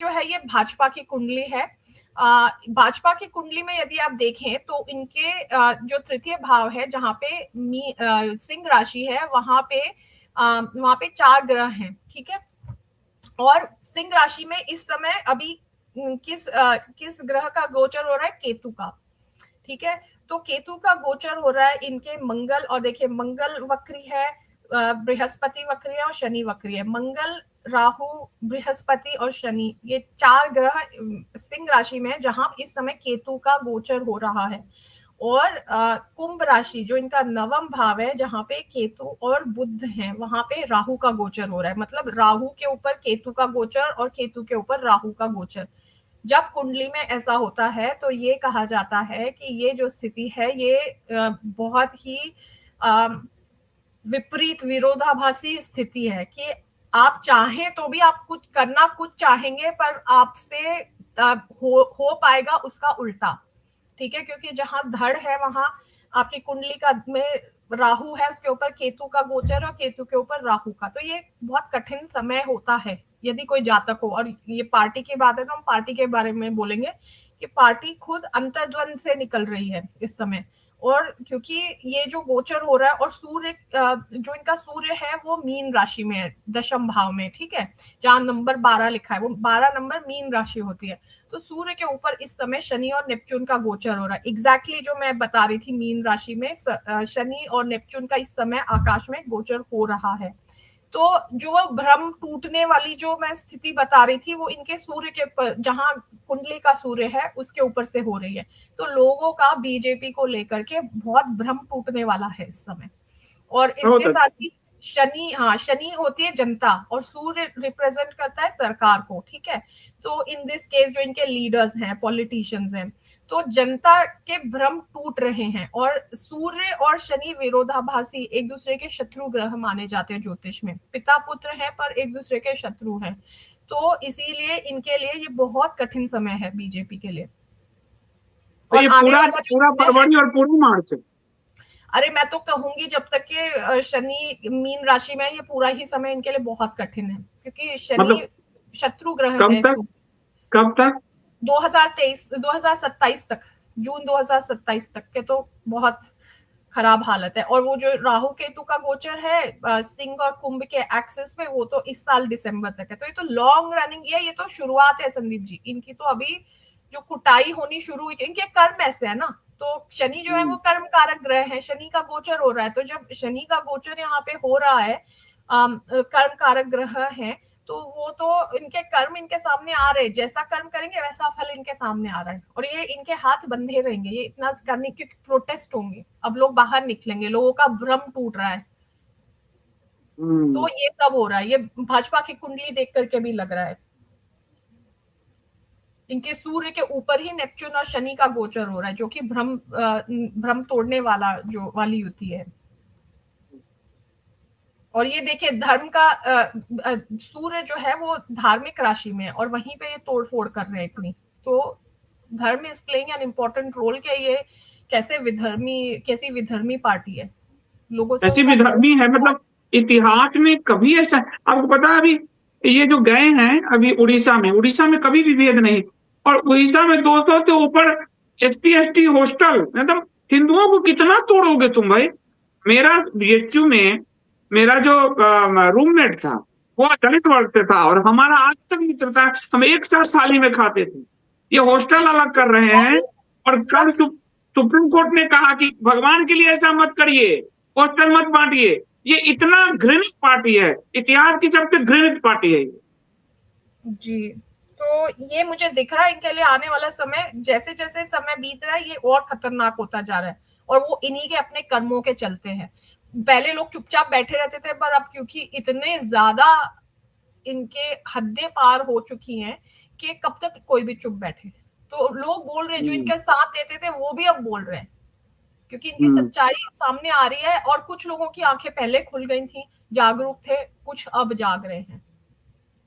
जो है ये भाजपा की कुंडली है। भाजपा की कुंडली में यदि आप देखें तो इनके जो तृतीय भाव है जहां पे सिंह राशि है वहां पे 4 ग्रह हैं, ठीक है। और सिंह राशि में इस समय अभी किस ग्रह का गोचर हो रहा है? केतु का, ठीक है। तो केतु का गोचर हो रहा है इनके मंगल, और देखिए मंगल वक्री है, बृहस्पति वक्री है और शनि वक्री है। मंगल, राहु, बृहस्पति और शनि, ये 4 ग्रह सिंह राशि में है जहां इस समय केतु का गोचर हो रहा है। और कुंभ राशि जो इनका नवम भाव है जहां पे केतु और बुध हैं, वहां पे राहु का गोचर हो रहा है। मतलब राहु के ऊपर केतु का गोचर और केतु के ऊपर राहु का गोचर। जब कुंडली में ऐसा होता है तो ये कहा जाता है कि ये जो स्थिति है ये बहुत ही विपरीत विरोधाभासी स्थिति है कि आप चाहें तो भी आप कुछ करना कुछ चाहेंगे पर आपसे हो पाएगा उसका उल्टा, ठीक है। क्योंकि जहां धड़ है वहां आपकी कुंडली का में राहु है, उसके ऊपर केतु का गोचर और केतु के ऊपर राहु का, तो ये बहुत कठिन समय होता है यदि कोई जातक हो। और ये पार्टी की बात है तो हम पार्टी के बारे में बोलेंगे कि पार्टी खुद अंतर्द्वंद से निकल रही है इस समय। और क्योंकि ये जो गोचर हो रहा है और सूर्य जो इनका सूर्य है वो मीन राशि में है, दशम भाव में, ठीक है। जहां नंबर 12 लिखा है वो 12 नंबर मीन राशि होती है। तो सूर्य के ऊपर इस समय शनि और नेपच्यून का गोचर हो रहा है। एग्जैक्टली जो मैं बता रही थी, मीन राशि में शनि और नेपच्यून का इस समय आकाश में गोचर हो रहा है। तो जो भ्रम टूटने वाली जो मैं स्थिति बता रही थी वो इनके सूर्य के ऊपर, जहां कुंडली का सूर्य है उसके ऊपर से हो रही है। तो लोगों का बीजेपी को लेकर के बहुत भ्रम टूटने वाला है इस समय। और इसके साथ ही शनि, हाँ, शनि होती है जनता और सूर्य रिप्रेजेंट करता है सरकार को, ठीक है। तो इन दिस केस जो इनके लीडर्स हैं, पॉलिटिशियंस हैं, तो जनता के भ्रम टूट रहे हैं। और सूर्य और शनि विरोधाभासी, एक दूसरे के शत्रु ग्रह माने जाते हैं ज्योतिष में। पिता पुत्र हैं पर एक दूसरे के शत्रु हैं। तो इसीलिए इनके लिए ये बहुत कठिन समय है बीजेपी के लिए। और ये पूरा फरवरी और पूरी मार्च। अरे मैं तो कहूंगी जब तक के शनि मीन राशि में, ये पूरा ही समय इनके लिए बहुत कठिन है क्योंकि शनि मतलब शत्रु ग्रह कब है। तक? कब तक? 2027 तक, जून 2027 तक के तो बहुत खराब हालत है। और वो जो राहु केतु का गोचर है सिंह और कुंभ के एक्सेस में, वो तो इस साल दिसंबर तक है। तो ये तो लॉन्ग रनिंग है, ये तो शुरुआत है संदीप जी। इनकी तो अभी जो कुटाई होनी शुरू हुई, इनके कर्म ऐसे है ना। तो शनि जो है वो कर्म कारक ग्रह है, शनि का गोचर हो रहा है। तो जब शनि का गोचर यहाँ पे हो रहा है, कर्म कारक ग्रह है, तो वो तो इनके कर्म इनके सामने आ रहे हैं। जैसा कर्म करेंगे वैसा फल इनके सामने आ रहा है। और ये इनके हाथ बंधे रहेंगे ये इतना करने, क्योंकि प्रोटेस्ट होंगे, अब लोग बाहर निकलेंगे, लोगों का भ्रम टूट रहा है। तो ये सब हो रहा है, ये भाजपा की कुंडली देख करके भी लग रहा है। इनके सूर्य के ऊपर ही नेपच्यून और शनि का गोचर हो रहा है, जो कि भ्रम तोड़ने वाली युति है। और ये देखिए धर्म का सूर्य जो है वो धार्मिक राशि में है और वहीं पे ये तोड़फोड़ कर रहे हैं इतनी। तो धर्म is playing an important role कि ये कैसी विधर्मी पार्टी है, लोगों से ऐसी उनका विधर्मी है। मतलब इतिहास में कभी ऐसा, आपको पता है, अभी ये जो गए हैं अभी उड़ीसा में कभी भी भेद नहीं। और उड़ीसा में 200 से ऊपर ST ST हॉस्टल, मतलब हिंदुओं को कितना तोड़ोगे तुम भाई। मेरा BHU में मेरा जो रूममेट था वो दलित वर्ग से था और हमारा आज तक मित्र था, हम एक साथ थाली में खाते थे। ये हॉस्टल अलग कर रहे हैं। और कल सुप्रीम कोर्ट ने कहा कि भगवान के लिए ऐसा मत करिए, हॉस्टल मत बांटिए। ये इतना घृणित पार्टी है, इतिहास की सबसे घृणित पार्टी है ये। जी, तो ये मुझे दिख रहा है इनके लिए आने वाला समय, जैसे जैसे समय बीत रहा है ये और खतरनाक होता जा रहा है। और वो इन्हीं के अपने कर्मों के चलते हैं। पहले लोग चुपचाप बैठे रहते थे, पर अब क्योंकि इतने ज्यादा इनके हदें पार हो चुकी हैं कि कब तक कोई भी चुप बैठे। तो लोग बोल रहे हैं, जो इनके साथ देते थे वो भी अब बोल रहे हैं, क्योंकि इनकी सच्चाई सामने आ रही है। और कुछ लोगों की आंखें पहले खुल गई थी, जागरूक थे, कुछ अब जाग रहे हैं।